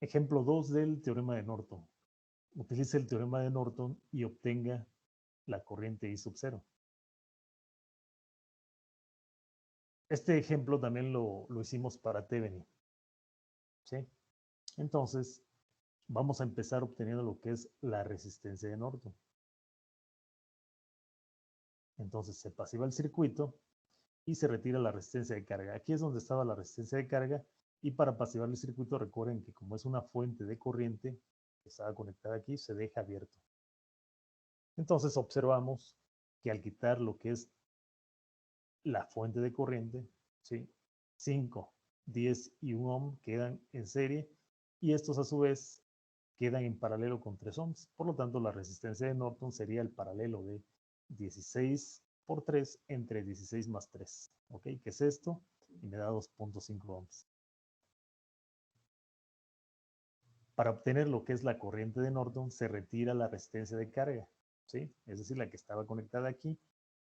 Ejemplo 2 del teorema de Norton. Utilice el teorema de Norton y obtenga la corriente I sub 0. Este ejemplo también lo hicimos para Thevenin, ¿sí? Entonces, vamos a empezar obteniendo lo que es la resistencia de Norton. Entonces, se pasiva el circuito y se retira la resistencia de carga. Aquí es donde estaba la resistencia de carga, y para pasivar el circuito, recuerden que como es una fuente de corriente que estaba conectada aquí, se deja abierto. Entonces, observamos que al quitar lo que es la fuente de corriente, ¿sí? 5, 10 y 1 ohm quedan en serie, y estos a su vez quedan en paralelo con 3 ohms. Por lo tanto, la resistencia de Norton sería el paralelo de 16 por 3 entre 16 más 3. ¿Ok? ¿Qué es esto? Y me da 2.5 ohms. Para obtener lo que es la corriente de Norton, se retira la resistencia de carga, ¿sí? Es decir, la que estaba conectada aquí.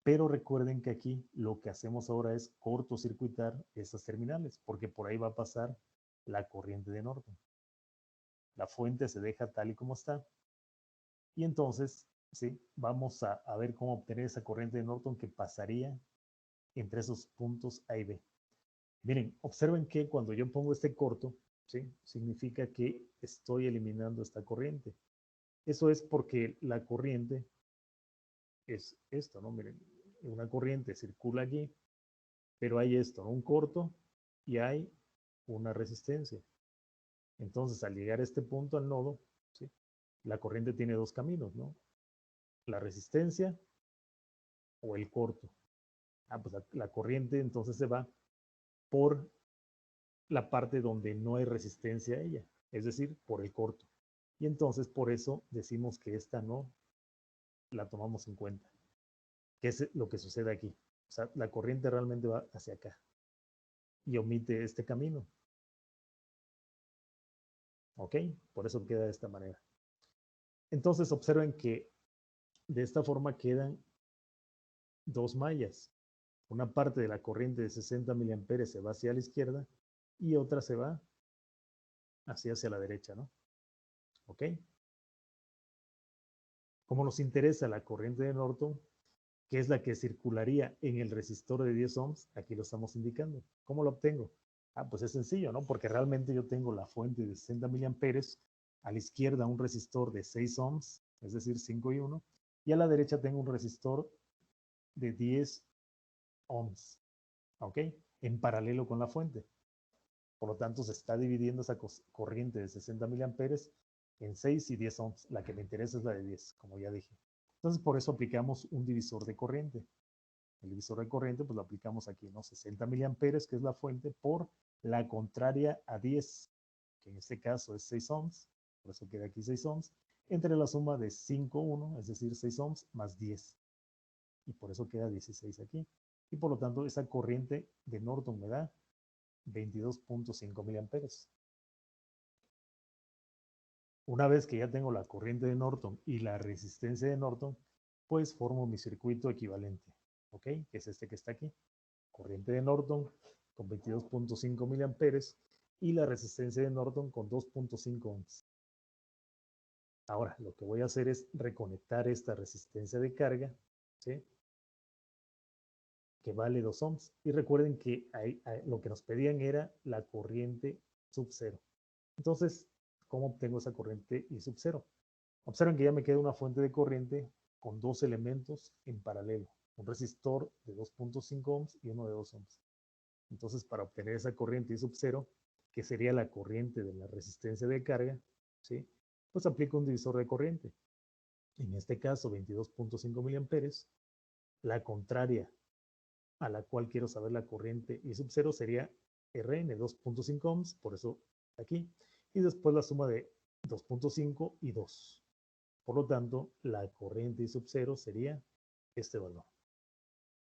Pero recuerden que aquí lo que hacemos ahora es cortocircuitar estas terminales, porque por ahí va a pasar la corriente de Norton. La fuente se deja tal y como está. Y entonces, ¿sí? Vamos a ver cómo obtener esa corriente de Norton que pasaría entre esos puntos A y B. Miren, observen que cuando yo pongo este corto, ¿sí? Significa que estoy eliminando esta corriente. Eso es porque la corriente es esto, ¿no? Miren, una corriente circula allí, pero hay esto, ¿no? Un corto y hay una resistencia. Entonces, al llegar a este punto al nodo, ¿sí? La corriente tiene dos caminos, ¿no? La resistencia o el corto. Pues la corriente entonces se va por la parte donde no hay resistencia a ella, es decir, por el corto. Y entonces por eso decimos que esta no la tomamos en cuenta. ¿Qué es lo que sucede aquí? O sea, la corriente realmente va hacia acá y omite este camino. ¿Ok? Por eso queda de esta manera. Entonces observen que de esta forma quedan dos mallas. Una parte de la corriente de 60 mA se va hacia la izquierda y otra se va hacia la derecha, ¿no? ¿Ok? Como nos interesa la corriente de Norton, que es la que circularía en el resistor de 10 ohms, aquí lo estamos indicando. ¿Cómo lo obtengo? Pues es sencillo, ¿no? Porque realmente yo tengo la fuente de 60 miliamperes, a la izquierda un resistor de 6 ohms, es decir, 5 y 1, y a la derecha tengo un resistor de 10 ohms, ¿ok? En paralelo con la fuente. Por lo tanto, se está dividiendo esa corriente de 60 miliamperes en 6 y 10 ohms. La que me interesa es la de 10, como ya dije. Entonces, por eso aplicamos un divisor de corriente. El divisor de corriente, pues lo aplicamos aquí, ¿no? 60 miliamperes, que es la fuente, por la contraria a 10, que en este caso es 6 ohms, por eso queda aquí 6 ohms, entre la suma de 5, 1, es decir, 6 ohms, más 10. Y por eso queda 16 aquí. Y por lo tanto, esa corriente de Norton me da 22.5 miliamperes. Una vez que ya tengo la corriente de Norton y la resistencia de Norton, pues formo mi circuito equivalente, ¿ok? Que es este que está aquí. Corriente de Norton con 22.5 miliamperes y la resistencia de Norton con 2.5 ohms. Ahora, lo que voy a hacer es reconectar esta resistencia de carga, ¿sí? Que vale 2 ohms. Y recuerden que lo que nos pedían era la corriente sub 0. Entonces, ¿cómo obtengo esa corriente I sub 0? Observen que ya me queda una fuente de corriente con dos elementos en paralelo. Un resistor de 2.5 ohms y uno de 2 ohms. Entonces, para obtener esa corriente I sub 0, que sería la corriente de la resistencia de carga, ¿sí? Pues aplico un divisor de corriente. En este caso, 22.5 miliamperes. La contraria a la cual quiero saber la corriente I sub 0 sería Rn, 2.5 ohms, por eso aquí. Y después la suma de 2.5 y 2. Por lo tanto, la corriente I sub 0 sería este valor.